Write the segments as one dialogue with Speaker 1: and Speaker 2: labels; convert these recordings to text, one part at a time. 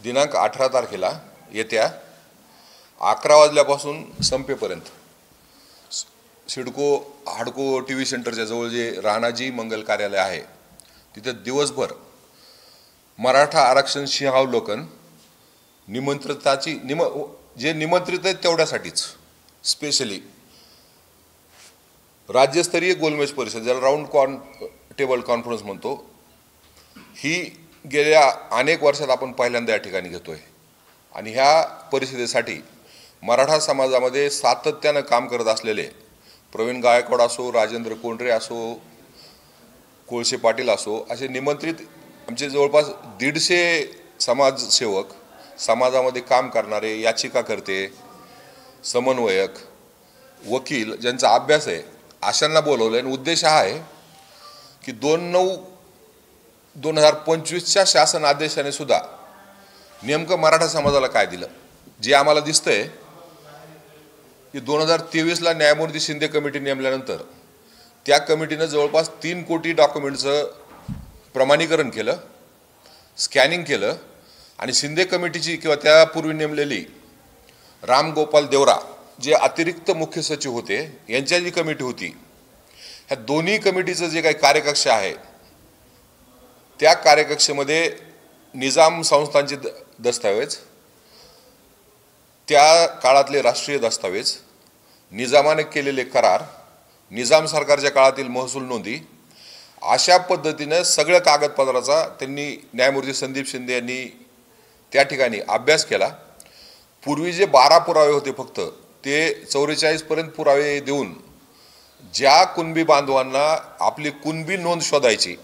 Speaker 1: दिनांक 18 तारखेला येत्या 11 वाजल्यापासून संपेपर्यंत सिडको हाडको टी व्ही सेंटरच्या जवळ जे राणाजी मंगल कार्यालय आहे तिथे दिवसभर मराठा आरक्षण सिंहावलोकन जे निमंत्रित आहेत तेवढ्यासाठीच स्पेशली राज्यस्तरीय गोलमेज परिषद ज्याला राऊंड टेबल कॉन्फरन्स म्हणतो ही गेल्या अनेक वर्षात आपण पहिल्यांदा या ठिकाणी घेतोय आणि ह्या परिषदेसाठी मराठा समाजामध्ये सातत्याने काम करत असलेले प्रवीण गायकवाड असो, राजेंद्र कोंडरे असो, कोळसे पाटील असो असे निमंत्रित आमचे जवळपास 150 समाजसेवक, समाजामध्ये काम करणारे, याचिकाकर्ते, समन्वयक, वकील ज्यांचा अभ्यास आहे अशांना बोलवलं आणि उद्देश हा आहे की 2/9/2025च्या शासन आदेशाने सुद्धा नेमकं मराठा समाजाला काय दिलं. जे आम्हाला दिसतंय की 2023ला न्यायमूर्ती शिंदे कमिटी नेमल्यानंतर त्या कमिटीनं जवळपास 3 कोटी डॉक्युमेंटचं प्रमाणीकरण केलं, स्कॅनिंग केलं आणि शिंदे कमिटीची किंवा त्यापूर्वी नेमलेली राम गोपाल देवरा जे अतिरिक्त मुख्य सचिव होते यांच्या जी कमिटी होती ह्या दोन्ही कमिटीचं जे काही कार्यकक्ष आहे त्या कार्यकक्षेमध्ये निजाम संस्थांचे दस्तावेज, त्या काळातले राष्ट्रीय दस्तावेज, निजामाने केलेले करार, निजाम सरकारच्या काळातील महसूल नोंदी अशा पद्धतीने सगळ्या कागदपत्राचा त्यांनी न्यायमूर्ती संदीप शिंदे यांनी त्या ठिकाणी अभ्यास केला. पूर्वी जे 12 पुरावे होते फक्त ते 44 पर्यंत पुरावे देऊन ज्या कुणबी बांधवांना आपली कुणबी नोंद शोधायची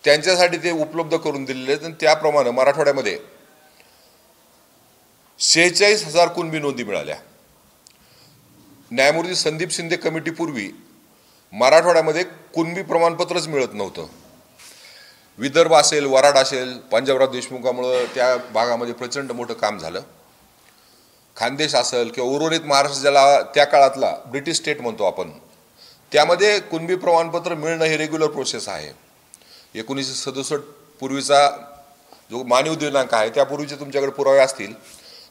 Speaker 1: त्यांच्यासाठी ते उपलब्ध करून दिलेले आहेत आणि त्याप्रमाणे मराठवाड्यामध्ये 46,000 कुणबी नोंदी मिळाल्या. न्यायमूर्ती संदीप शिंदे कमिटीपूर्वी मराठवाड्यामध्ये कुणबी प्रमाणपत्रच मिळत नव्हतं. विदर्भ असेल, वराड असेल, पंजाबराव देशमुखामुळं त्या भागामध्ये प्रचंड मोठं काम झालं. खानदेश असेल किंवा उर्वरित महाराष्ट्र ज्याला त्या काळातला ब्रिटिश स्टेट म्हणतो आपण, त्यामध्ये कुणबी प्रमाणपत्र मिळणं ही रेग्युलर प्रोसेस आहे. 1967 पूर्वीचा जो मानवी दिनांक आहे त्यापूर्वीचे तुमच्याकडे पुरावे असतील,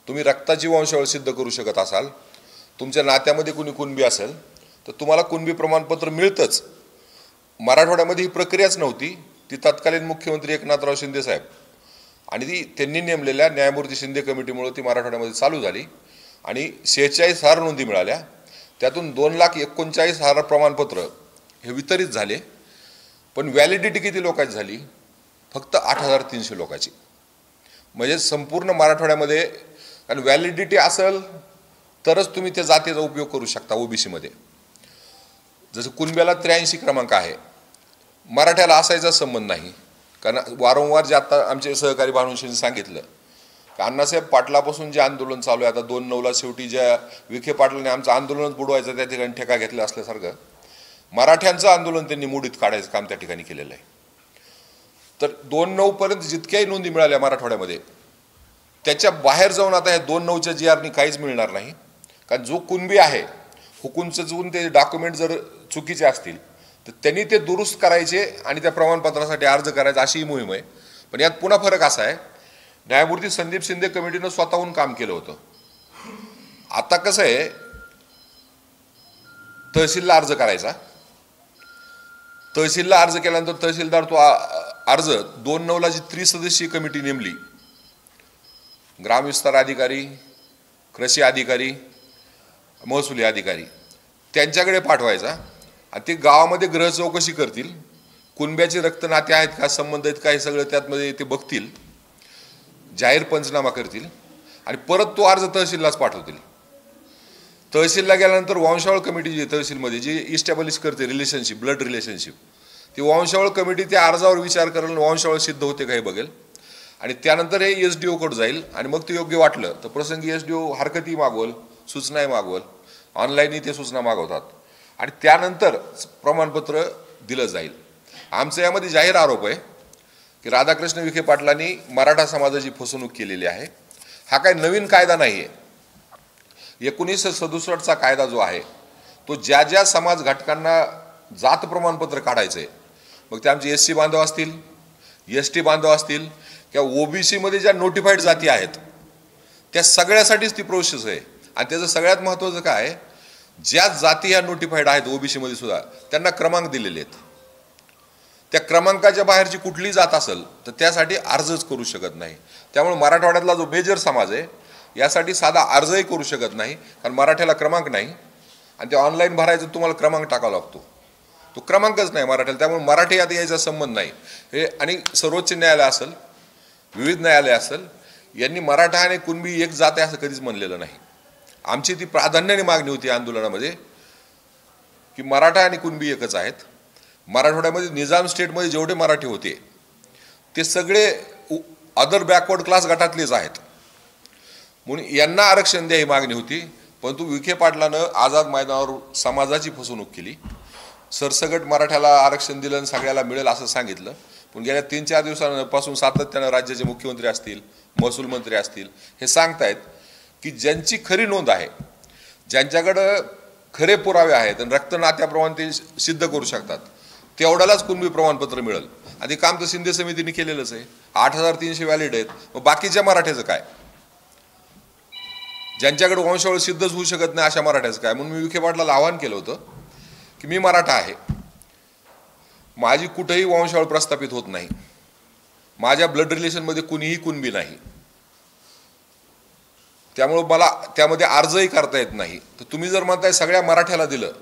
Speaker 1: तुम्ही रक्ताची वंशावळ सिद्ध करू शकत असाल, तुमच्या नात्यामध्ये कुणी कुणबी असेल तर तुम्हाला कुणबी प्रमाणपत्र मिळतंच. मराठवाड्यामध्ये ही प्रक्रियाच नव्हती. ती तत्कालीन मुख्यमंत्री एकनाथराव शिंदे साहेब आणि त्यांनी नेमलेल्या न्यायमूर्ती शिंदे कमिटीमुळे ती मराठवाड्यामध्ये चालू झाली आणि 46,000 नोंदी मिळाल्या. त्यातून 2,39,000 प्रमाणपत्र हे वितरित झाले. पण व्हॅलिडिटी किती लोकांची झाली? फक्त 8,300 लोकांची. म्हणजे संपूर्ण मराठवाड्यामध्ये, कारण व्हॅलिडिटी असेल तरच तुम्ही त्या जातीचा उपयोग करू शकता ओबीसीमध्ये. जसं कुणब्याला 83 क्रमांक आहे, मराठ्याला असायचा संबंध नाही. कारण वारंवार जे आता आमचे सहकारी भानुशींनी सांगितलं की अण्णासाहेब पाटलापासून जे आंदोलन चालू आहे, आता 2/9ला शेवटी ज्या विखे पाटलांनी आमचं आंदोलनच बुडवायचं त्या ठिकाणी ठेका घेतला असल्यासारखं मराठ्यांचं आंदोलन त्यांनी मोडीत काढायचं काम त्या ठिकाणी केलेलं आहे. तर 2/9 पर्यंत जितक्याही नोंदी मिळाल्या मराठवाड्यामध्ये त्याच्या बाहेर जाऊन आता ह्या 2/9च्या GRनी काहीच मिळणार नाही. कारण जो कुणबी आहे हुकूमचं चुकून ते डॉक्युमेंट जर चुकीचे असतील तर त्यांनी ते दुरुस्त करायचे आणि त्या प्रमाणपत्रासाठी अर्ज करायचा अशी ही मोहीम आहे. पण यात पुन्हा फरक असा आहे, न्यायमूर्ती संदीप शिंदे कमिटीनं स्वतःहून काम केलं होतं. आता कसं आहे, तहसीलला अर्ज करायचा, तहसीलला अर्ज केल्यानंतर तहसीलदार तो अर्ज 2/9ला जी त्रिसदस्यीय कमिटी नेमली, ग्रामविस्तार अधिकारी, कृषी अधिकारी, महसुली अधिकारी, त्यांच्याकडे पाठवायचा आणि ते गावामध्ये ग्रह चौकशी करतील, कुणब्याचे रक्त नाते आहेत का, संबंध आहेत का, हे सगळं त्यातमध्ये ते बघतील, जाहीर पंचनामा करतील आणि परत तो अर्ज तहसीललाच पाठवतील. तहसीलला गेल्यानंतर वंशावळ कमिटी जी तहसीलमध्ये जी इस्टॅब्लिश करते रिलेशनशिप, ब्लड रिलेशनशिप, ती वंशावळ कमिटी त्या अर्जावर विचार करेल, वंशावळ सिद्ध होते का हे बघेल आणि त्यानंतर हे SDO कडे जाईल आणि मग ते योग्य वाटलं तर प्रसंगी SDO हरकती मागवल, सूचनाही मागवल, ऑनलाईनही ते सूचना मागवतात आणि त्यानंतर प्रमाणपत्र दिलं जाईल. आमचा यामध्ये जाहीर आरोप आहे की राधाकृष्ण विखे पाटलांनी मराठा समाजाची फसवणूक केलेली आहे. हा काही नवीन कायदा नाही आहे. 1967चा कायदा जो आहे तो ज्या ज्या समाज घटकांना जात प्रमाणपत्र काढायचं आहे, मग ते आमचे SC बांधव असतील, ST बांधव असतील, किंवा ओबीसी मध्ये ज्या नोटिफाईड जाती आहेत त्या सगळ्यासाठीच ती प्रोसेस आहे. आणि त्याचं सगळ्यात महत्त्वाचं काय, ज्या जाती ह्या नोटिफाईड आहेत ओबीसी मध्ये सुद्धा त्यांना क्रमांक दिलेले आहेत. त्या क्रमांकाच्या बाहेरची कुठली जात असेल तर त्यासाठी अर्जच करू शकत नाही. त्यामुळे मराठवाड्यातला जो मेजर समाज आहे यासाठी साधा अर्जही करू शकत नाही, कारण मराठ्याला क्रमांक नाही आणि ते ऑनलाईन भरायचं तुम्हाला क्रमांक टाकावा लागतो, तो क्रमांकच नाही मराठ्याला. त्यामुळे मराठी यात यायचा संबंध नाही. हे आणि सर्वोच्च न्यायालय असेल, विविध न्यायालय असेल, यांनी मराठा आणि कुणबी एक जात आहे असं कधीच म्हणलेलं नाही. आमची ती प्राधान्याने मागणी होती आंदोलनामध्ये की मराठा आणि कुणबी एकच आहेत. मराठवाड्यामध्ये निजाम स्टेटमध्ये जेवढे मराठी होते ते सगळे अदर बॅकवर्ड क्लास गटातलेच आहेत, म्हणून यांना आरक्षण द्या ही मागणी होती. परंतु विखे पाटलानं आझाद मैदानावर समाजाची फसवणूक केली. सरसगट मराठ्याला आरक्षण दिलं आणि सगळ्याला मिळेल असं सांगितलं. पण गेल्या 3-4 दिवसांपासून सातत्यानं राज्याचे मुख्यमंत्री असतील, महसूल मंत्री असतील, हे सांगतायत की ज्यांची खरी नोंद आहे, ज्यांच्याकडं खरे पुरावे आहेत आणि रक्तनात्याप्रमाणे ते सिद्ध करू शकतात, तेवढ्यालाच कुणबी प्रमाणपत्र मिळेल. आणि ते काम तर शिंदे समितीने केलेलंच आहे. 8,300 व्हॅलिड आहेत. मग बाकीच्या मराठ्याचं काय, ज्यांच्याकडे वंशावळ सिद्धच होऊ शकत नाही अशा मराठ्याचं काय. म्हणून मी विखे पाटलाला आवाहन केलं होतं की मी मराठा आहे, माझी कुठेही वंशावळ प्रस्थापित होत नाही, माझ्या ब्लड रिलेशनमध्ये कुणीही कुणबी नाही, त्यामुळे मला त्यामध्ये अर्जही करता येत नाही. तर तुम्ही जर म्हणताय सगळ्या मराठ्याला दिलं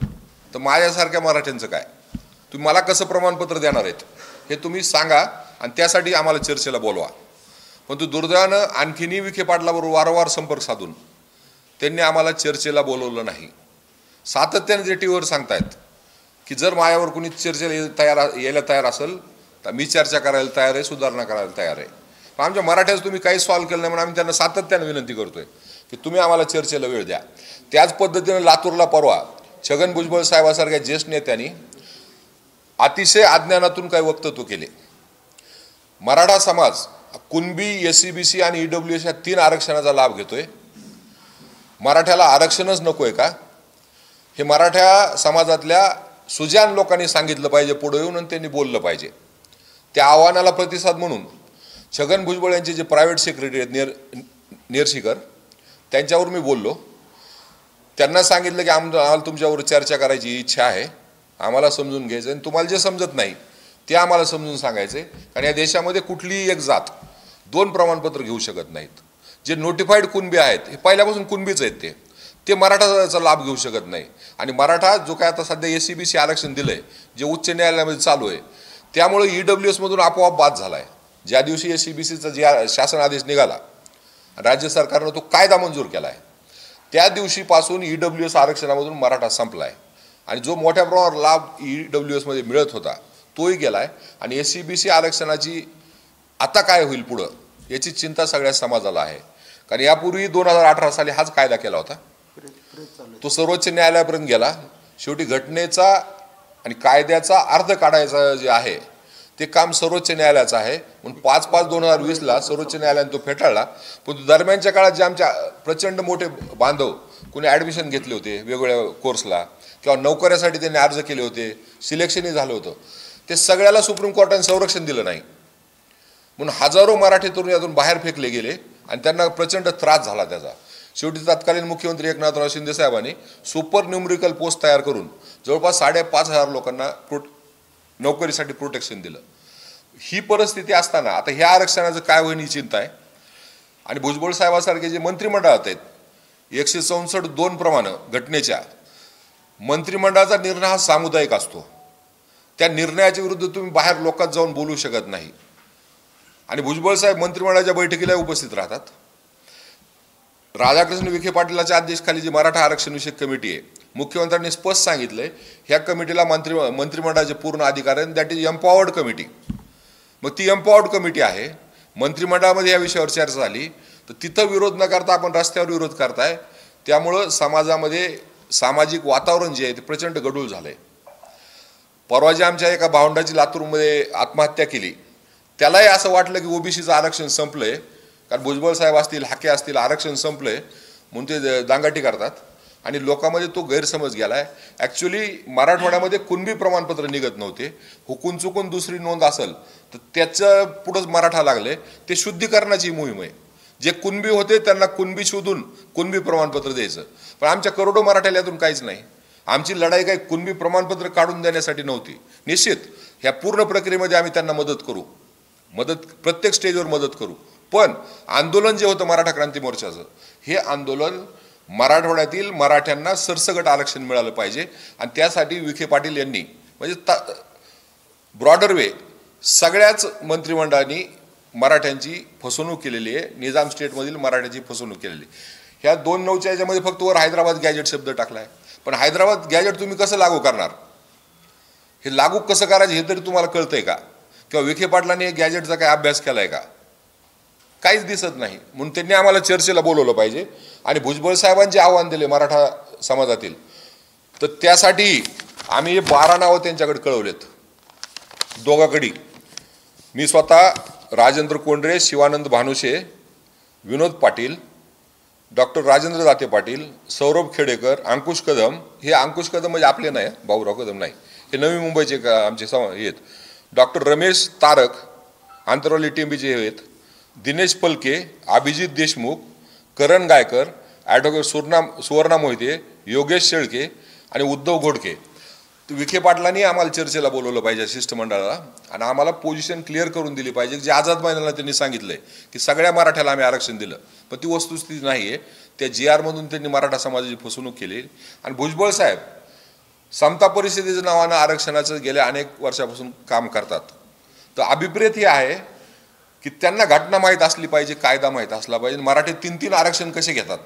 Speaker 1: तर माझ्यासारख्या मराठ्यांचं काय, तुम्ही मला कसं प्रमाणपत्र देणार आहेत हे तुम्ही सांगा आणि त्यासाठी आम्हाला चर्चेला बोलवा. पण तो दुर्दैवानं आणखीनही विखे पाटलाबरोबर वारंवार संपर्क साधून त्यांनी आम्हाला चर्चेला बोलवलं नाही. सातत्याने जे टीव्हीवर सांगतायत की जर माझ्यावर कुणी चर्चेला यायला तयार असेल तर मी चर्चा करायला तयार आहे, सुधारणा करायला तयार आहे. पण आमच्या मराठ्याचं तुम्ही काही सॉल्व्ह केलं नाही म्हणून आम्ही त्यांना सातत्याने विनंती करतोय की तुम्ही आम्हाला चर्चेला वेळ द्या. त्याच पद्धतीने लातूरला परवा छगन भुजबळ साहेबासारख्या ज्येष्ठ नेत्यांनी अतिशय अज्ञानातून काही वक्तव्य केले. मराठा समाज कुणबी, SCBC आणि EWS या 3 आरक्षणाचा लाभ घेतोय. मराठ्याला आरक्षणच नकोय का, हे मराठा समाजातल्या सुजाण लोकांनी सांगितलं पाहिजे पुढे येऊन आणि त्यांनी बोललं पाहिजे. त्या आव्हानाला प्रतिसाद म्हणून छगन भुजबळ यांचे जे प्रायव्हेट सेक्रेटरी आहेत नेरशीकर, त्यांच्यावर मी बोललो. त्यांना सांगितलं की आम्हाला तुमच्यावर चर्चा करायची इच्छा आहे, आम्हाला समजून घ्यायचं आणि तुम्हाला जे समजत नाही ते आम्हाला समजून सांगायचे. कारण या देशामध्ये कुठलीही एक जात 2 प्रमाणपत्र घेऊ शकत नाहीत. जे नोटिफाईड कुणबी आहेत हे पहिल्यापासून कुणबीच आहेत, ते मराठाचा लाभ घेऊ शकत नाही. आणि मराठा जो काय आता सध्या SCBC आरक्षण दिलंय जे उच्च न्यायालयामध्ये चालू आहे, त्यामुळे EWS मधून आपोआप बाद झालाय. ज्या दिवशी SCBCचा जे शासन आदेश निघाला, राज्य सरकारनं तो कायदा मंजूर केलाय, त्या दिवशीपासून EWS आरक्षणामधून मराठा संपलाय. आणि जो मोठ्या प्रमाणावर लाभ EWS मध्ये मिळत होता तोही गेलाय. आणि SCBC आरक्षणाची आता काय होईल पुढं याची चिंता सगळ्या समाजाला आहे. कारण यापूर्वी 2018 साली हाच कायदा केला होता, तो सर्वोच्च न्यायालयापर्यंत गेला. शेवटी घटनेचा आणि कायद्याचा अर्थ काढायचा जे आहे ते काम सर्वोच्च न्यायालयाचं आहे. म्हणून 5/5/2020ला सर्वोच्च न्यायालयाने तो फेटाळला. पण दरम्यानच्या काळात जे आमच्या प्रचंड मोठे बांधव कोणी ॲडमिशन घेतले होते वेगवेगळ्या कोर्सला किंवा नोकऱ्यासाठी त्यांनी अर्ज केले होते, सिलेक्शनही झालं होतं, ते सगळ्याला सुप्रीम कोर्टाने संरक्षण दिलं नाही. म्हणून हजारो मराठी तरुण यातून बाहेर फेकले गेले आणि त्यांना प्रचंड त्रास झाला त्याचा. शेवटी तत्कालीन मुख्यमंत्री एकनाथराव शिंदे साहेबांनी सुपर न्यूमरिकल पोस्ट तयार करून जवळपास 5,500 लोकांना नोकरीसाठी प्रोटेक्शन दिलं. ही परिस्थिती असताना आता ह्या आरक्षणाचं काय होईल ही चिंता आहे. आणि भुजबळ साहेबासारखे जे मंत्रिमंडळात आहेत 164(2) प्रमाणे घटनेच्या, मंत्रिमंडळाचा निर्णय हा सामुदायिक असतो. त्या निर्णयाच्या विरुद्ध तुम्ही बाहेर लोकात जाऊन बोलू शकत नाही. आणि भुजबळ साहेब मंत्रिमंडळाच्या बैठकीला उपस्थित राहतात. राधाकृष्ण विखे पाटलाच्या अध्यक्षतेखाली जी मराठा आरक्षण विषयक कमिटी आहे, मुख्यमंत्र्यांनी स्पष्ट सांगितलंय ह्या कमिटीला मंत्रिमंडळाचे पूर्ण अधिकार आहेत. That is empowered committee. मग ती एम्पॉवर्ड कमिटी आहे. मंत्रिमंडळामध्ये या विषयावर चर्चा झाली तर तिथं विरोध न करता आपण रस्त्यावर विरोध करताय. त्यामुळं समाजामध्ये सामाजिक वातावरण जे आहे ते प्रचंड गढूळ झालंय. परवा जे आमच्या एका भावंडाची लातूरमध्ये आत्महत्या केली, त्यालाही असं वाटलं की OBCचं आरक्षण संपलंय, कारण भुजबळ साहेब असतील, हाके असतील, आरक्षण संपलंय म्हणून ते दांगाटी करतात. आणि लोकांमध्ये तो गैरसमज गेलाय. ॲक्च्युली मराठवाड्यामध्ये कुणबी प्रमाणपत्र निघत नव्हते. हुकून चुकून दुसरी नोंद असेल तर त्याचं पुढंच मराठा लागले. ते शुद्धीकरणाची मोहीम आहे. जे कुणबी होते त्यांना कुणबी शोधून कुणबी प्रमाणपत्र द्यायचं. पण आमच्या करोडो मराठ्याला यातून काहीच नाही. आमची लढाई काही कुणबी प्रमाणपत्र काढून देण्यासाठी नव्हती. निश्चित ह्या पूर्ण प्रक्रियेमध्ये आम्ही त्यांना मदत करू, प्रत्येक स्टेजवर मदत करू. पण आंदोलन जे होतं मराठा क्रांती मोर्चाचं, हे आंदोलन मराठवाड्यातील मराठ्यांना सरसकट आरक्षण मिळालं पाहिजे. आणि त्यासाठी विखे पाटील यांनी म्हणजे ब्रॉडर वे सगळ्याच मंत्रिमंडळाने मराठ्यांची फसवणूक केलेली आहे. निजाम स्टेटमधील मराठ्यांची फसवणूक केलेली. ह्या 2/9च्या याच्यामध्ये फक्त वर हैदराबाद गॅजेट शब्द टाकलाय. पण हैदराबाद गॅजेट तुम्ही कसं लागू करणार, हे लागू कसं करायचं हे तरी तुम्हाला कळतंय का? किंवा विखे पाटलांनी हे गॅजेटचा काय अभ्यास केलाय का? काहीच दिसत नाही. म्हणून त्यांनी आम्हाला चर्चेला बोलवलं पाहिजे. आणि भुजबळ साहेबांचे आव्हान दिले मराठा समाजातील, तर त्यासाठी आम्ही 12 नावं त्यांच्याकडे कळवलेत दोघांकडे. मी स्वतः राजेंद्र कोंडरे, शिवानंद भानुशे, विनोद पाटील, डॉक्टर राजेंद्र दाते पाटील, सौरभ खेडेकर, अंकुश कदम. हे अंकुश कदम म्हणजे आपले नाही, भाऊराव कदम नाही, हे नवी मुंबईचे आमचे आहेत. डॉक्टर रमेश तारक आंतरवाली टिंबीचे आहेत. दिनेश पलके, अभिजित देशमुख, करण गायकर, ॲडव्होकेट सुवर्णा मोहिते, योगेश शेळके आणि उद्धव घोडके. विखे पाटलांनी आम्हाला चर्चेला बोलवलं पाहिजे शिष्टमंडळाला आणि आम्हाला पोझिशन क्लिअर करून दिली पाहिजे. जे आझाद मैदानाला त्यांनी सांगितलंय की सगळ्या मराठ्याला आम्ही आरक्षण दिलं, पण ती वस्तुस्थिती नाही आहे. त्या GR मधून त्यांनी मराठा समाजाची फसवणूक केली. आणि भुजबळ साहेब समता परिषदेच्या नावानं आरक्षणाचं गेल्या अनेक वर्षापासून काम करतात. तर अभिप्रेत हे आहे की त्यांना घटना माहीत असली पाहिजे, कायदा माहीत असला पाहिजे. मराठी 3-3 आरक्षण कसे घेतात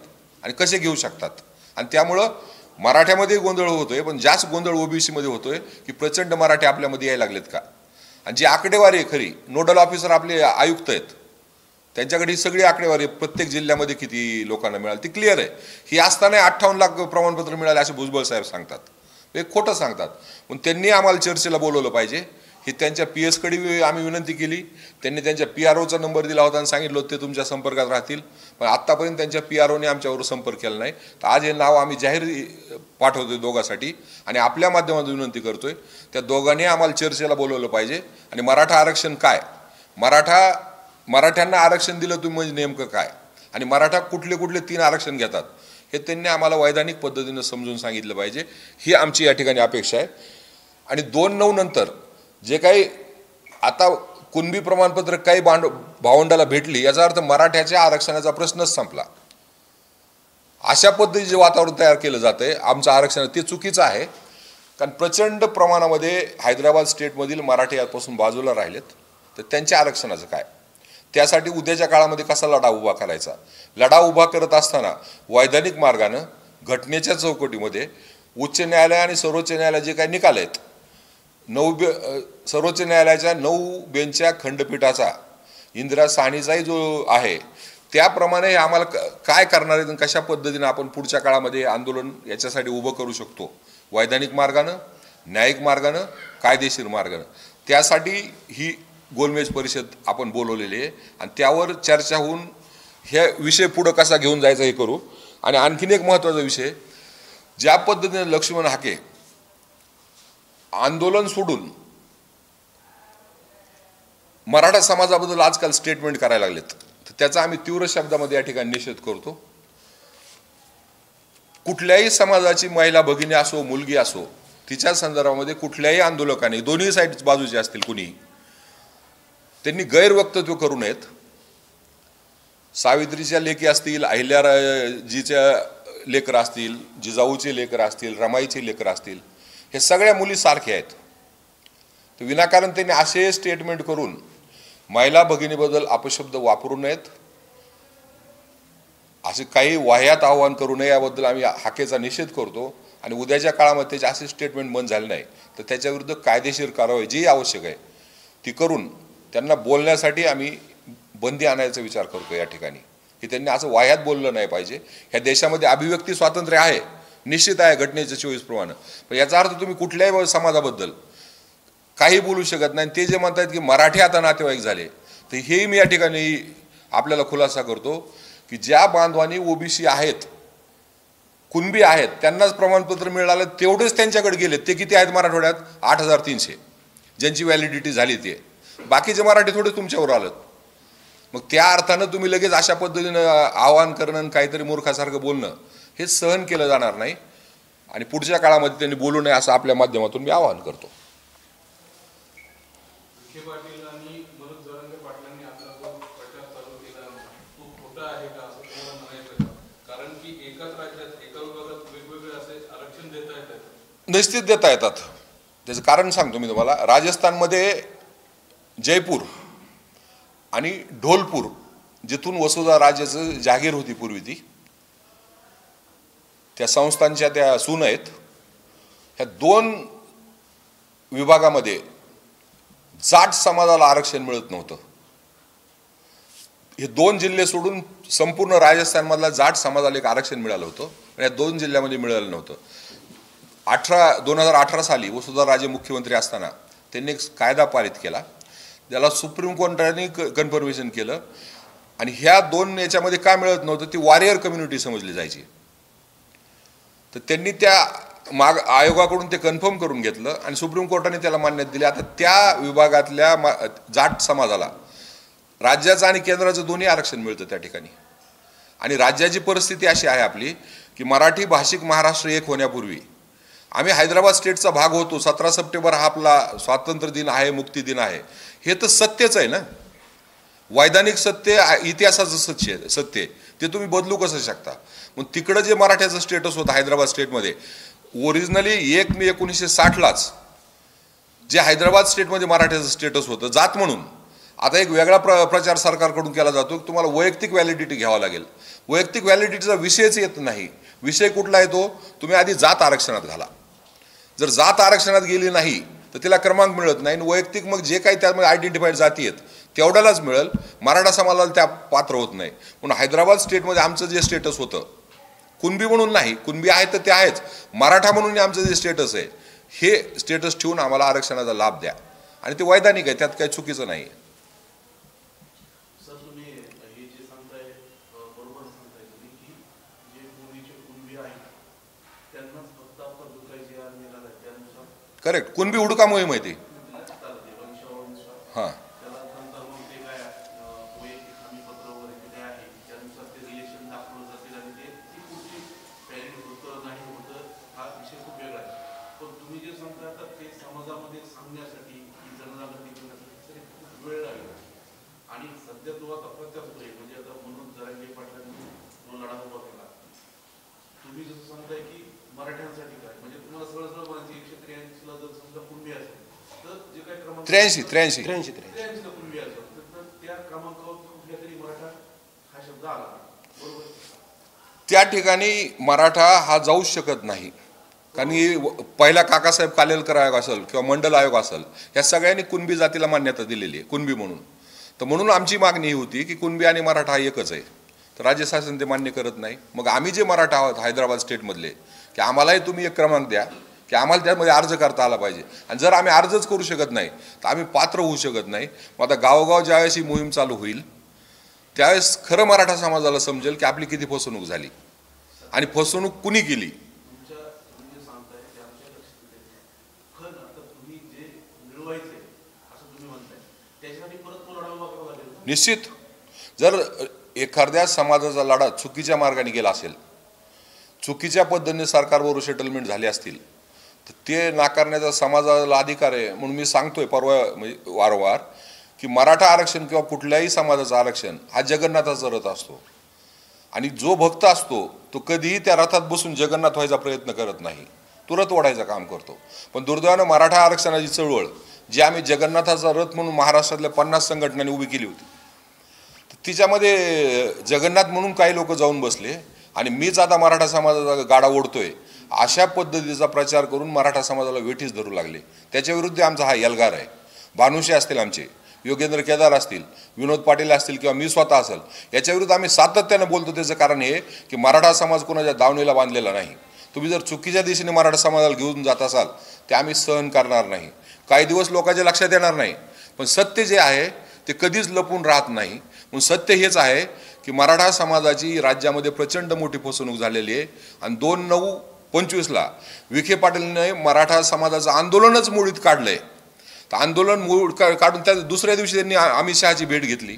Speaker 1: आणि कसे घेऊ शकतात. आणि त्यामुळं मराठ्यामध्ये गोंधळ होतोय, पण जास्त गोंधळ OBC मध्ये होतोय की प्रचंड मराठी आपल्यामध्ये यायला लागलेत का. आणि जी आकडेवारी आहे खरी, नोडल ऑफिसर आपले आयुक्त आहेत, त्यांच्याकडे ही सगळी आकडेवारी प्रत्येक जिल्ह्यामध्ये किती लोकांना मिळाली ती क्लिअर आहे. ही असताना 58 लाख प्रमाणपत्र मिळाले असे भुजबळ साहेब सांगतात. हे खोटं सांगतात. पण त्यांनी आम्हाला चर्चेला बोलवलं पाहिजे. ही त्यांच्या PS कडे आम्ही विनंती केली. त्यांनी त्यांच्या PROचा नंबर दिला होता आणि सांगितलं होतं ते तुमच्या संपर्कात राहतील. पण आत्तापर्यंत त्यांच्या PROने आमच्यावर संपर्क केला नाही. तर आज हे नाव आम्ही जाहीर पाठवतोय दोघांसाठी आणि आपल्या माध्यमातून विनंती करतोय, त्या दोघांनी आम्हाला चर्चेला बोलवलं पाहिजे. आणि मराठा आरक्षण काय, मराठ्यांना आरक्षण दिलं तुम्ही म्हणजे नेमकं काय, आणि मराठा कुठले कुठले 3 आरक्षण घेतात हे त्यांनी आम्हाला वैधानिक पद्धतीनं समजून सांगितलं पाहिजे. ही आमची या ठिकाणी अपेक्षा आहे. आणि 2/9 नंतर जे काही आता कुणबी प्रमाणपत्र काही भावंडाला भेटली, याचा अर्थ मराठ्याच्या आरक्षणाचा प्रश्नच संपला. अशा पद्धतीचे वातावरण तयार केलं जातंय आमचं आरक्षण, ते चुकीचं आहे. कारण प्रचंड प्रमाणामध्ये हैदराबाद स्टेटमधील मराठी यापासून बाजूला राहिलेत. तर त्यांच्या आरक्षणाचं काय, त्यासाठी उद्याच्या काळामध्ये कसा लढा उभा करायचा. लढा उभा करत असताना वैधानिक मार्गानं घटनेच्या चौकटीमध्ये उच्च न्यायालय आणि सर्वोच्च न्यायालय जे काही निकाल आहेत, सर्वोच्च न्यायालयाच्या 9 बेंचच्या खंडपीठाचा इंदिरा साहनीचाही जो आहे, त्याप्रमाणे आम्हाला काय करणार आहेत, कशा पद्धतीने आपण पुढच्या काळामध्ये आंदोलन याच्यासाठी उभं करू शकतो, वैधानिक मार्गानं, न्यायिक मार्गानं, कायदेशीर मार्गानं. त्यासाठी ही गोलमेज परिषद आपण बोलवलेली आहे आणि त्यावर चर्चा होऊन हे विषय पुढं कसा घेऊन जायचा हे करू. आणि आणखीन एक महत्त्वाचा विषय, ज्या पद्धतीने लक्ष्मण हाके आंदोलन सोडून मराठा समाजाबद्दल आजकाल स्टेटमेंट करायला लागलेत, तर त्याचा आम्ही तीव्र शब्दामध्ये या ठिकाणी निषेध करतो. कुठल्याही समाजाची महिला भगिनी असो, मुलगी असो, तिच्या संदर्भामध्ये कुठल्याही आंदोलकाने, दोन्ही साईड बाजूचे असतील कुणी, त्यांनी गैरवक्तव्य करू नयेत. सावित्रीच्या लेकी असतील, अहिल्याजीच्या लेकरं असतील, जिजाऊचे लेकरं असतील, रमाईचे लेकरं असतील, हे सगळ्या मुली सारख्या आहेत. तर विनाकारण त्यांनी असे स्टेटमेंट करून महिला भगिनीबद्दल अपशब्द वापरू नयेत, असे काही वाह्यात आव्हान करू नये, याबद्दल आम्ही हाकेचा निषेध करतो. आणि उद्याच्या काळामध्ये त्याचे असे स्टेटमेंट बंद झाले नाही तर त्याच्याविरुद्ध कायदेशीर कारवाई जी आवश्यक आहे ती करून त्यांना बोलण्यासाठी आम्ही बंदी आणायचा विचार करतो या ठिकाणी, की त्यांनी असं वाह्यात बोललं नाही पाहिजे. ह्या देशामध्ये अभिव्यक्ती स्वातंत्र्य आहे, निश्चित आहे घटनेच्या 24 प्रमाणे, पण याचा अर्थ तुम्ही कुठल्याही समाजाबद्दल काही बोलू शकत नाही. ते जे म्हणतात की मराठी आता नातेवाईक झाले, तर हेही मी या ठिकाणी आपल्याला खुलासा करतो की ज्या बांधवांनी OBC आहेत, कुणबी आहेत त्यांनाच प्रमाणपत्र मिळालं तेवढेच त्यांच्याकडे गेले. ते किती आहेत मराठवाड्यात? 8,300 ज्यांची व्हॅलिडिटी झाली. ते बाकीचे मराठी थोडे तुमच्यावर आलं. मग त्या अर्थानं तुम्ही लगेच अशा पद्धतीनं आवाहन करणं, काहीतरी मूर्खासारखं बोलणं हे सहन केलं जाणार नाही आणि पुढच्या काळामध्ये त्यांनी बोलू नये असं आपल्या माध्यमातून मी आवाहन करतो. निश्चित देता येतात. त्याचं कारण सांगतो मी तुम्हाला. राजस्थानमध्ये जयपूर आणि ढोलपूर जिथून वसुधा राजाचं जागीर होती पूर्वी, ती त्या संस्थांच्या त्या सून आहेत. ह्या 2 विभागामध्ये जाट समाजाला आरक्षण मिळत नव्हतं. हे 2 जिल्हे सोडून संपूर्ण राजस्थानमधला जाट समाजाला एक आरक्षण मिळालं होतं आणि या 2 जिल्ह्यामध्ये मिळालं नव्हतं. 2018 साली वसुधा राजे मुख्यमंत्री असताना त्यांनी एक कायदा पारित केला, त्याला सुप्रीम कोर्टाने कन्फर्मेशन केलं आणि ह्या 2 याच्यामध्ये काय मिळत नव्हतं, ती वॉरियर कम्युनिटी समजली जायची. तर त्यांनी त्या आयोगाकडून ते कन्फर्म करून घेतलं आणि सुप्रीम कोर्टाने त्याला मान्यता दिली. आता त्या विभागातल्या जाट समाजाला राज्याचं आणि केंद्राचं दोन्ही आरक्षण मिळतं त्या ठिकाणी. आणि राज्याची परिस्थिती अशी आहे आपली की मराठी भाषिक महाराष्ट्र एक होण्यापूर्वी आम्ही हैदराबाद स्टेटचा भाग होतो. 17 सप्टेंबर हा आपला स्वातंत्र्य दिन आहे, मुक्ती दिन आहे. हे तर सत्यच आहे ना, वैधानिक सत्य, इतिहासाचं सत्य, ते तुम्ही बदलू कसं शकता? मग तिकडं जे मराठ्याचं स्टेटस होतं हैदराबाद स्टेटमध्ये, ओरिजिनली 1 मे 1960लाच जे हैदराबाद स्टेटमध्ये मराठ्याचं स्टेटस होतं जात म्हणून, आता एक वेगळा प्रचार सरकारकडून केला जातो की तुम्हाला वैयक्तिक व्हॅलिडिटी घ्यावा लागेल. वैयक्तिक व्हॅलिडिटीचा विषयच येत नाही. विषय कुठला येतो? तुम्ही आधी जात आरक्षणात घाला. जर जात आरक्षणात गेली नाही तर तिला क्रमांक मिळत नाही. वैयक्तिक मग जे काही त्यामध्ये आयडेंटिफाईड जाती आहेत तेवढ्यालाच मिळेल. मराठा समाजाला त्या पात्र होत नाही. म्हणून हैदराबाद स्टेटमध्ये आमचं जे स्टेटस होतं, कुणबी म्हणून नाही, कुणबी आहे तर ते आहेच, मराठा म्हणून आमचं जे स्टेटस आहे हे स्टेटस ठेवून आम्हाला आरक्षणाचा लाभ द्या आणि ते वैधानिक आहे, त्यात काही चुकीचं नाही. करेक्ट. कुणबी हुडका मोहीम आहे ती. हां,
Speaker 2: आणि सध्या तो आता प्रत्याश होईल. म्हणजे आता म्हणून जरांगे पाटलांनी तो लढा उभा केला. तुम्ही जसं सांगताय की मराठ्यांसाठी काय, म्हणजे तुम्हाला सरळ सरळ म्हणायचं 183 ला जर समजा कुणबी असेल तर जे काही क्रमांक
Speaker 1: 83
Speaker 2: ला कुणबी असेल तर त्या क्रमांकावर कुठल्या तरी मराठा हा शब्द आला, बरोबर?
Speaker 1: त्या ठिकाणी मराठा हा जाऊच शकत नाही. कारण पहिला काकासाहेब कालेलकर आयोग असेल किंवा मंडल आयोग असेल, ह्या सगळ्यांनी कुणबी जातीला मान्यता दिलेली आहे कुणबी म्हणून. तर म्हणून आमची मागणी ही होती की कुणबी आणि मराठा हा एकच आहे. तर राज्य शासन ते मान्य करत नाही. मग आम्ही जे मराठा आहोत हैदराबाद स्टेटमधले, की आम्हालाही तुम्ही एक क्रमांक द्या की आम्हाला त्यामध्ये अर्ज करता आला पाहिजे. आणि जर आम्ही अर्जच करू शकत नाही तर आम्ही पात्र होऊ शकत नाही. मग आता गावोगाव ज्यावेळेस ही मोहीम चालू होईल त्यावेळेस खरं मराठा समाजाला समजेल की आपली किती फसवणूक झाली आणि फसवणूक कुणी केली. निश्चित. जर एखाद्या समाजाचा लढा चुकीच्या मार्गाने गेला असेल, चुकीच्या पद्धतीने सरकारबरोबर सेटलमेंट झाले असतील तर ते नाकारण्याचा समाजाला अधिकार आहे. म्हणून मी सांगतोय म्हणजे वारंवार की मराठा आरक्षण किंवा कुठल्याही समाजाचं आरक्षण हा जगन्नाथाचा रथ असतो आणि जो भक्त असतो तो कधीही त्या रथात बसून जगन्नाथ व्हायचा प्रयत्न करत नाही, तो रथ ओढायचं काम करतो. पण दुर्दैवानं मराठा आरक्षणाची चळवळ जी आम्ही जगन्नाथाचा रथ म्हणून महाराष्ट्रातल्या 50 संघटनांनी उभी केली होती, तिच्यामध्ये जगन्नाथ म्हणून काही लोक जाऊन बसले आणि मीच आता मराठा समाजाचा गाडा ओढतोय अशा पद्धतीचा प्रचार करून मराठा समाजाला वेठीस धरू लागले. त्याच्या विरुद्ध आमचा हा एल्गार आहे. भानुशे असतील आमचे, योगेंद्र केदार असतील, विनोद पाटील असतील किंवा मी स्वतः असेल, याच्या विरुद्ध आम्ही सातत्यानं बोलतो. त्याचं कारण हे की मराठा समाज कोणाच्या दावणीला बांधलेला नाही. तुम्ही जर चुकीच्या दिशेने मराठा समाजाला घेऊन जात असाल ते आम्ही सहन करणार नाही. काही दिवस लोकांच्या लक्षात येणार नाही, पण सत्य जे आहे ते कधीच लपून राहत नाही. म्हणून सत्य हेच आहे की मराठा समाजाची राज्यामध्ये प्रचंड मोठी फसवणूक झालेली आहे आणि 2/9/25ला विखे पाटीलने मराठा समाजाचं आंदोलनच मोडीत काढलंय. तर आंदोलन काढून त्या दुसऱ्या दिवशी त्यांनी अमित शहाची भेट घेतली.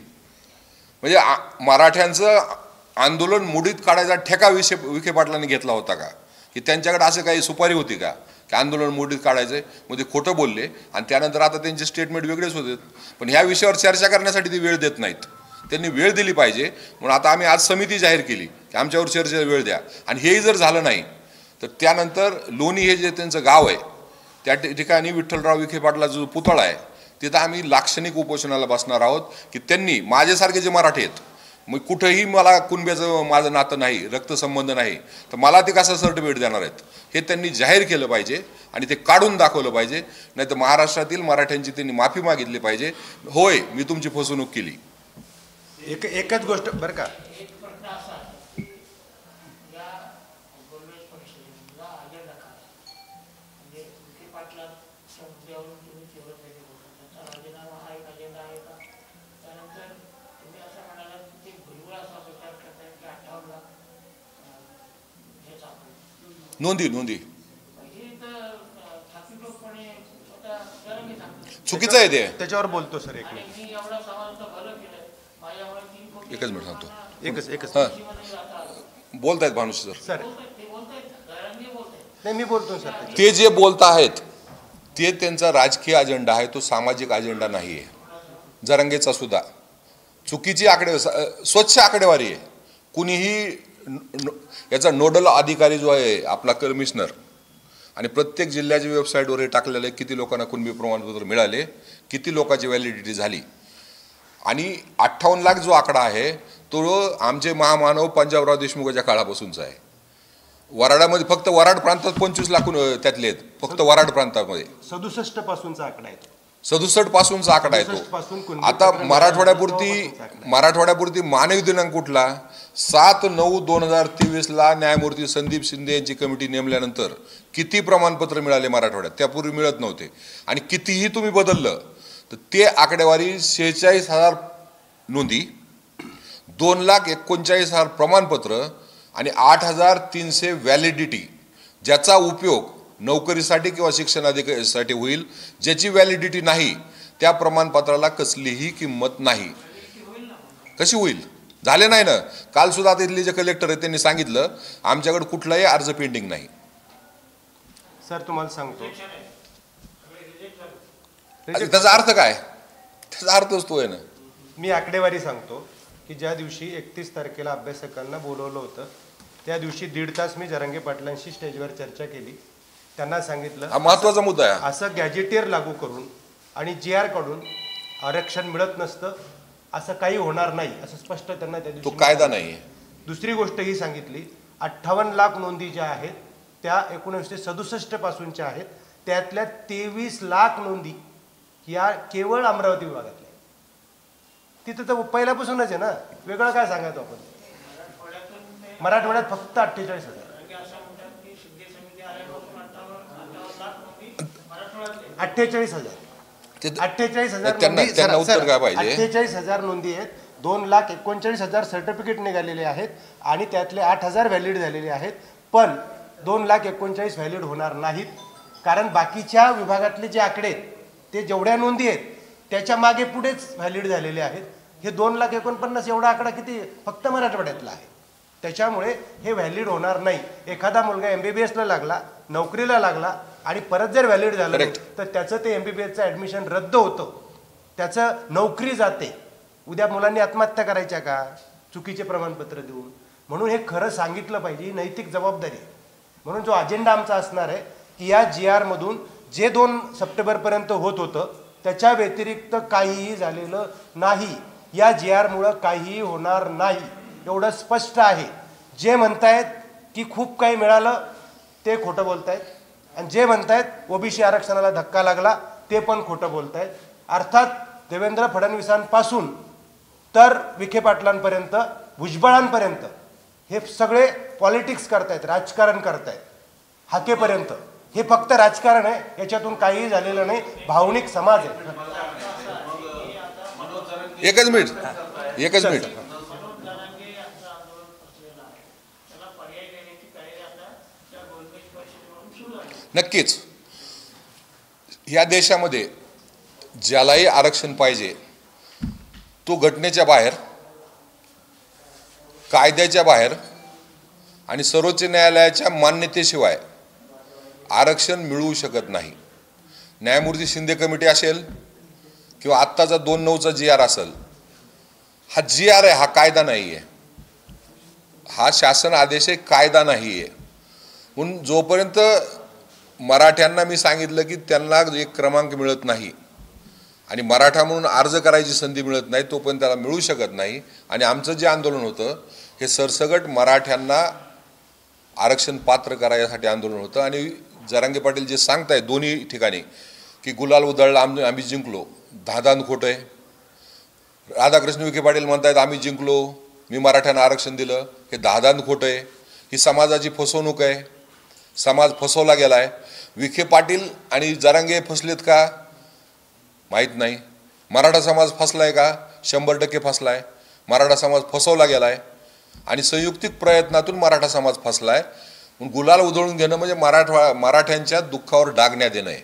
Speaker 1: म्हणजे मराठ्यांचं आंदोलन मोडीत काढायचा ठेका विखे पाटलांनी घेतला होता का? की त्यांच्याकडे असं काही सुपारी होती का की आंदोलन मोडीत काढायचं? म्हणजे खोटं बोलले आणि त्यानंतर आता त्यांचे स्टेटमेंट वेगळेच होते. पण ह्या विषयावर चर्चा करण्यासाठी ती वेळ देत नाहीत. त्यांनी वेळ दिली पाहिजे. म्हणून आता आम्ही आज समिती जाहीर केली की आमच्यावर चर्चेला वेळ द्या. आणि हेही जर झालं नाही तर त्यानंतर लोणी हे जे त्यांचं गाव आहे त्या ठिकाणी विठ्ठलराव विखे पाटलाचा जो पुतळा आहे तिथं आम्ही लाक्षणिक उपोषणाला बसणार आहोत की त्यांनी माझ्यासारखे जे मराठी आहेत, मग कुठंही मला कुणब्याचं माझं नातं नाही, रक्तसंबंध नाही, तर मला ते कसं सर्टिफिकेट देणार आहेत हे त्यांनी जाहीर केलं पाहिजे आणि ते काढून दाखवलं पाहिजे. नाही तर महाराष्ट्रातील मराठ्यांची त्यांनी माफी मागितली पाहिजे. होय, मी तुमची फसवणूक केली.
Speaker 3: एकच गोष्ट बरं का,
Speaker 1: नोंदी चुकीचं आहे ते.
Speaker 3: त्याच्यावर बोलतो सर. एकच
Speaker 1: मिनिट सांगतो.
Speaker 3: एकच
Speaker 1: हां, बोलतायत भानुश सर.
Speaker 3: सर नाही, मी बोलतो सर.
Speaker 1: ते जे बोलत आहेत ते त्यांचा राजकीय अजेंडा आहे, तो सामाजिक अजेंडा नाही आहे. जरांगेचा सुद्धा चुकीची स्वच्छ आकडेवारी आहे. कुणीही याचा नोडल अधिकारी जो आहे आपला कमिशनर, आणि प्रत्येक जिल्ह्याच्या वेबसाईटवर हे टाकलेलं आहे किती लोकांना कुणबी प्रमाणपत्र मिळाले, किती लोकांची व्हॅलिडिटी झाली. आणि 58 लाख जो आकडा आहे तो आमचे महामानव पंजाबराव देशमुखाच्या काळापासूनचा आहे. वराडामध्ये फक्त वराड प्रांतात 25 लाख त्यातले आहेत, फक्त वराड प्रांतामध्ये
Speaker 3: 67 पासूनचा आकडा आहे.
Speaker 1: 67 पासूनचा आकडा आहे तो. आता मराठवाड्यापुरती मानवी दिनांक कुठला? 7/9/2023ला न्यायमूर्ती संदीप शिंदे यांची कमिटी नेमल्यानंतर किती प्रमाणपत्र मिळाले मराठवाड्यात? त्यापूर्वी मिळत नव्हते. आणि कितीही तुम्ही बदललं तर ते आकडेवारी 46,000 नोंदी, 2,39,000 प्रमाणपत्र आणि 8,300 व्हॅलिडिटी, ज्याचा उपयोग नोकरीसाठी किंवा शिक्षणासाठी होईल. ज्याची व्हॅलिडिटी नाही त्या प्रमाणपत्राला कसलीही किंमत नाही. कशी होईल? झाले नाही ना. काल सुद्धा तिथले जे कलेक्टर आहेत त्यांनी सांगितलं आमच्याकडे कुठलाही अर्ज पेंडिंग नाही.
Speaker 3: सर तुम्हाला सांगतो
Speaker 1: त्याचा अर्थ काय? त्याचा अर्थच तो आहे ना.
Speaker 3: मी आकडेवारी सांगतो की ज्या दिवशी 31 तारखेला अभ्यासकांना बोलवलं होतं त्या दिवशी 1.5 तास मी जरांगे पाटलांशी स्टेजवर चर्चा केली. त्यांना सांगितलं
Speaker 1: हा महत्वाचा मुद्दा आहे.
Speaker 3: असं गॅजेटियर लागू करून आणि GR कडून आरक्षण मिळत नसतं, असं काही होणार नाही असं स्पष्ट त्यांना त्या दिवशी.
Speaker 1: तो कायदा नाही.
Speaker 3: दुसरी गोष्ट ही सांगितली 58 लाख नोंदी ज्या आहेत त्या 1967 पासूनच्या आहेत. त्यातल्या 23 लाख नोंदी या केवळ अमरावती विभागातल्या. तिथं तर पहिल्यापासूनच आहे ना. वेगळं काय सांगायचं आपण? मराठवाड्यात फक्त 48,000. 48,000 नोंदी आहेत. 2,39,000 सर्टिफिकेट निघालेले आहेत आणि त्यातले 8,000 व्हॅलिड झालेले आहेत. पण 2,39,000 व्हॅलिड होणार नाहीत, कारण बाकीच्या विभागातले जे आकडे आहेत ते जेवढ्या नोंदी आहेत त्याच्या मागे पुढेच व्हॅलिड झालेले आहेत. हे 2,49,000 एवढा आकडा किती फक्त मराठवाड्यातला आहे. त्याच्यामुळे हे व्हॅलिड होणार नाही. एखादा मुलगा MBBSला लागला, नोकरीला लागला आणि परत जर व्हॅलिड झालं तर त्याचं ते MBBSचं ॲडमिशन रद्द होतं, त्याचं नोकरी जाते. उद्या मुलांनी आत्महत्या करायच्या का चुकीचे प्रमाणपत्र देऊन? म्हणून हे खरं सांगितलं पाहिजे, नैतिक जबाबदारी. म्हणून जो अजेंडा आमचा असणार आहे की या GR मधून जे 2 सप्टेंबरपर्यंत होत होतं त्याच्या व्यतिरिक्त काहीही झालेलं नाही. या GR मुळे काहीही होणार नाही एवढं स्पष्ट आहे. जे म्हणतायत की खूप काही मिळालं ते खोटं बोलतायत, आणि जे म्हणतायत OBC आरक्षणाला धक्का लागला ते पण खोटं बोलतायत. अर्थात देवेंद्र फडणवीसांपासून तर विखे पाटलांपर्यंत, भुजबळांपर्यंत हे सगळे पॉलिटिक्स करतायत, राजकारण करतायत. हाकेपर्यंत हे फक्त राजकारण आहे, याच्यातून काहीही झालेलं नाही. भावनिक समाज आहे.
Speaker 1: एकच मिनिट नक्कीच या देशामध्ये ज्यालाही आरक्षण पाहिजे तो घटनेच्या बाहेर, कायद्याच्या बाहेर आणि सर्वोच्च न्यायालयाच्या मान्यतेशिवाय आरक्षण मिळवू शकत नाही. न्यायमूर्ती शिंदे कमिटी असेल किंवा आत्ताचा 2/9चा GR असेल, हा GR आहे, हा कायदा नाही आहे, हा शासन आदेश आहे, कायदा नाही आहे. म्हणून जोपर्यंत मराठ्यांना मी सांगितलं की त्यांना एक क्रमांक मिळत नाही आणि मराठा म्हणून अर्ज करायची संधी मिळत नाही, तोपर्यंत त्याला मिळू शकत नाही. आणि आमचं जे आंदोलन होतं हे सरसगट मराठ्यांना आरक्षण पात्र करायसाठी आंदोलन होतं. आणि जरांगे पाटील जे सांगतायत दोन्ही ठिकाणी की गुलाल उधळला, आम्ही जिंकलो, धादान खोटं आहे. राधाकृष्ण विखे पाटील म्हणतायत आम्ही जिंकलो, मी मराठ्यांना आरक्षण दिलं, हे धादान खोटं आहे. ही समाजाची फसवणूक आहे, समाज फसवला गेला आहे. विखे पाटील आणि जरांगे फसलेत का माहीत नाही. मराठा समाज फसलाय का? 100% फसलाय. मराठा समाज फसवला गेला आहे आणि संयुक्तिक प्रयत्नातून मराठा समाज फसलाय. गुलाल उधळून घेणं म्हणजे मराठ्यांच्या दुःखावर डागण्यात देणं आहे.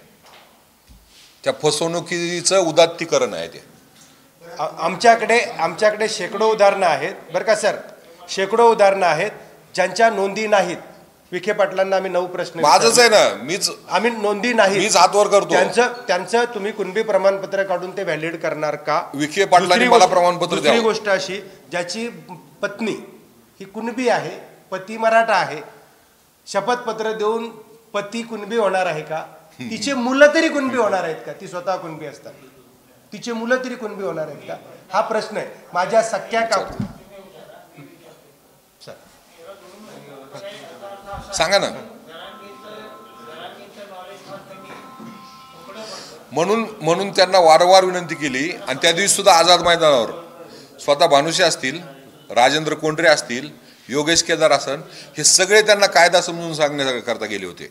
Speaker 1: त्या फसवणुकीचं उदात्तीकरण आहे ते.
Speaker 3: आमच्याकडे शेकडो उदाहरणं आहेत बरं का सर, शेकडो उदाहरणं आहेत ज्यांच्या नोंदी नाहीत. विखे पाटलांना आम्ही 9 प्रश्न
Speaker 1: माझंच आहे ना, आम्ही
Speaker 3: नोंदी नाही,
Speaker 1: मीच हातवर करतो.
Speaker 3: त्यांचं तुम्ही कुणबी प्रमाणपत्र काढून ते व्हॅलिड करणार का?
Speaker 1: विखे पाटलांनी मला प्रमाणपत्र द्यावं.
Speaker 3: दुसरी गोष्ट अशी, ज्याची पत्नी ही कुणबी आहे, पती मराठा आहे, शपथपत्र देऊन पती कुणबी होणार आहे का? तिचे मुलं तरी कुणबी होणार आहेत का? ती स्वतः कुणबी असतात, तिचे मुलं तरी कुणबी होणार आहेत का? हा प्रश्न आहे. माझ्या सख्या काकू
Speaker 1: सांगा ना. म्हणून त्यांना वारंवार विनंती केली. आणि त्या दिवशी सुद्धा आझाद मैदानावर स्वतः भानुशे असतील, राजेंद्र कोंडरे असतील, योगेश केदार असन, हे सगळे त्यांना कायदा समजून सांगण्याकरता गेले होते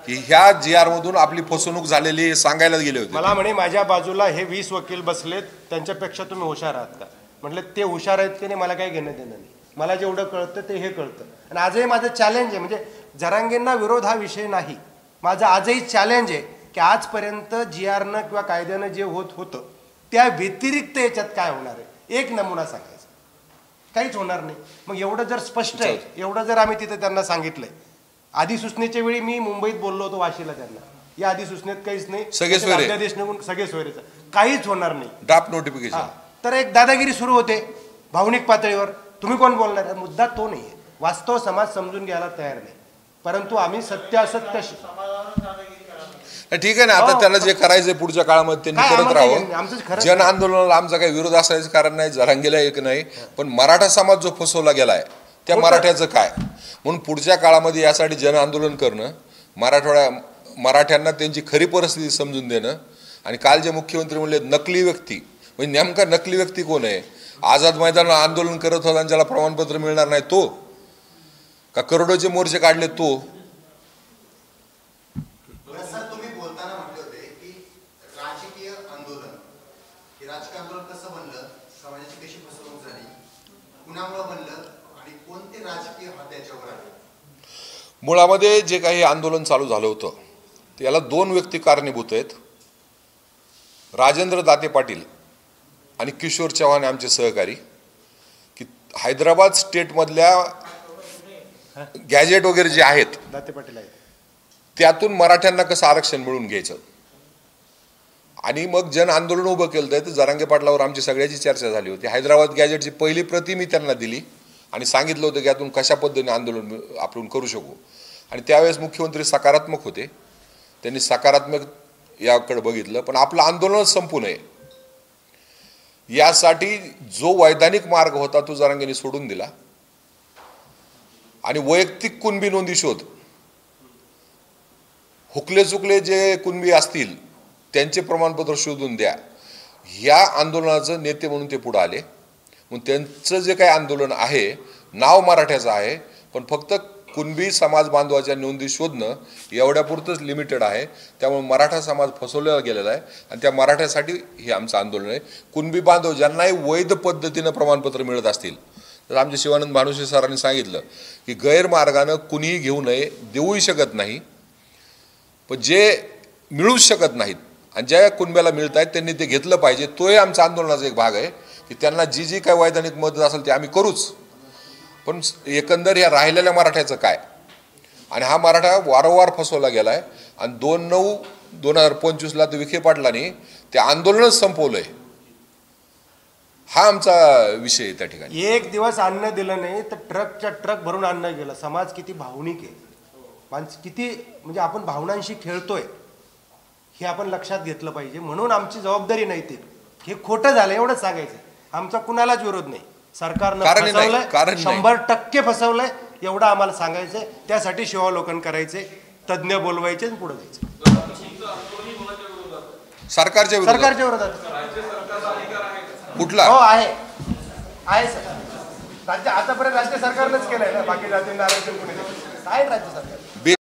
Speaker 1: की ह्या GR मधून आपली फसवणूक झालेली हे सांगायला गेले होते.
Speaker 3: मला म्हणे माझ्या बाजूला हे 20 वकील बसलेत, त्यांच्यापेक्षा तुम्ही हुशार आहात का? म्हटलं ते हुशार आहेत की नाही मला काही घेणं देणं नाही, मला जेवढं कळतं ते हे कळतं. आणि आजही माझं चॅलेंज आहे, म्हणजे जरांगेंना विरोध हा विषय नाही, माझं आजही चॅलेंज आहे की आजपर्यंत GRनं किंवा कायद्यानं जे होतं त्या व्यतिरिक्त याच्यात काय होणार आहे, एक नमुना सांगायचा, काहीच होणार नाही. मग एवढं जर स्पष्ट आहे, एवढं जर आम्ही तिथे त्यांना सांगितलंय. अधिसूचनेच्या वेळी मी मुंबईत बोललो होतो वाशीला त्यांना, या अधिसूचनेत काहीच नाही, अध्यादेश निघून सगळे सोयरेचं काहीच होणार नाही,
Speaker 1: ड्राफ्ट नोटिफिकेशन.
Speaker 3: तर एक दादागिरी सुरू होते भावनिक पातळीवर. तुम्ही कोण बोलणार? मुद्दा तो नाही आहे. वास्तव समाज समजून घ्यायला तयार नाही, परंतु आम्ही सत्य असत्य
Speaker 1: ठीक आहे ना. आता त्याला जे करायचंय पुढच्या काळामध्ये त्यांनी करत राहावं. जन आंदोलनाला आमचा काही विरोध असायचं कारण नाही, जरांगेला एक नाही, पण मराठा समाज जो फसवला गेलाय त्या मराठ्याचं काय. म्हणून पुढच्या काळामध्ये यासाठी जन आंदोलन करणं, मराठ्यांना त्यांची खरी परिस्थिती समजून देणं. आणि काल जे मुख्यमंत्री म्हणले नकली व्यक्ती, म्हणजे नेमका नकली व्यक्ती कोण आहे? आझाद मैदानात आंदोलन करत होता आणि ज्याला प्रमाणपत्र मिळणार नाही तो, का करोडोचे मोर्चे काढले तो?
Speaker 4: तुम्ही बोलताना म्हटले होते की राजकीय आंदोलन, हे राजकीय आंदोलन कसं बनलं, समाजाची कशी फसवणूक झाली, कुणामुळे बनलं आणि कोणते राजकीय हात याच्यावर आले?
Speaker 1: मुळामध्ये जे काही आंदोलन चालू झालं होतं त्याला 2 व्यक्ती कारणीभूत आहेत. राजेंद्र दाते पाटील आणि किशोर चव्हाण आमचे सहकारी, की हैदराबाद स्टेटमधल्या गॅजेट वगैरे जे आहेत
Speaker 3: दाते पाटील आहेत,
Speaker 1: त्यातून मराठ्यांना कसं आरक्षण मिळवून घ्यायचं. आणि मग जन आंदोलन उभं केलं तर जरांगे पाटलावर आमची सगळ्याची चर्चा झाली होती. हैदराबाद गॅजेटची पहिली प्रति मी त्यांना दिली आणि सांगितलं होतं की यातून कशा पद्धतीने आंदोलन आपण करू शकू. आणि त्यावेळेस मुख्यमंत्री सकारात्मक होते, त्यांनी सकारात्मक याकडे बघितलं. पण आपलं आंदोलन संपू नये यासाठी जो वैधानिक मार्ग होता तो जरांगेंनी सोडून दिला आणि वैयक्तिक कुणबी नोंदी शोध, हुकले चुकले जे कुणबी असतील त्यांचे प्रमाणपत्र शोधून द्या, ह्या आंदोलनाचं नेते म्हणून ते पुढे आले. मग त्यांचं जे काही आंदोलन आहे नाव मराठ्याचं आहे, पण फक्त कुणबी समाज बांधवाच्या नोंदी शोधणं एवढ्यापुरतंच लिमिटेड आहे. त्यामुळे मराठा समाज फसवलेला गेलेला आहे आणि त्या मराठ्यासाठी हे आमचं आंदोलन आहे. कुणबी बांधव ज्यांनाही वैध पद्धतीनं प्रमाणपत्र मिळत असतील तर आमचे शिवानंद भानुशे सरांनी सांगितलं की गैरमार्गानं कुणीही घेऊ नये, देऊही शकत नाही. पण जे मिळूच शकत नाहीत आणि ज्या कुणब्याला मिळत आहेत त्यांनी ते घेतलं पाहिजे. तोही आमचा आंदोलनाचा एक भाग आहे की त्यांना जी जी काय वैधानिक मदत असेल ते आम्ही करूच. पण एकंदर या राहिलेल्या मराठ्याचं काय? आणि हा मराठा वारंवार फसवला गेला आहे आणि 2/9/2025ला तर विखे पाटलांनी ते आंदोलनच संपवलंय. हा आमचा विषय आहे त्या ठिकाणी.
Speaker 3: एक दिवस अन्न दिलं नाही तर ट्रकच्या ट्रक भरून अन्न गेलं. समाज किती भावनिक आहे, माणसं किती म्हणजे आपण भावनांशी खेळतोय हे आपण लक्षात घेतलं पाहिजे. म्हणून आमची जबाबदारी नैतिक. हे खोटं झालं एवढंच सांगायचं. आमचा कुणालाच विरोध नाही. सरकारनं फसवलंय, 100% फसवलंय एवढं आम्हाला सांगायचंय. त्यासाठी शिवावलोकन करायचे, तज्ज्ञ बोलवायचे आणि पुढे जायचं.
Speaker 1: सरकारच्या
Speaker 3: विरोधात
Speaker 1: कुठला?
Speaker 3: हो आहे सर. राज्य आतापर्यंत राज्य सरकारनंच केलंय ना. बाकी राज्यांना आरक्षण कोणी दिलं? आहे राज्य सरकार.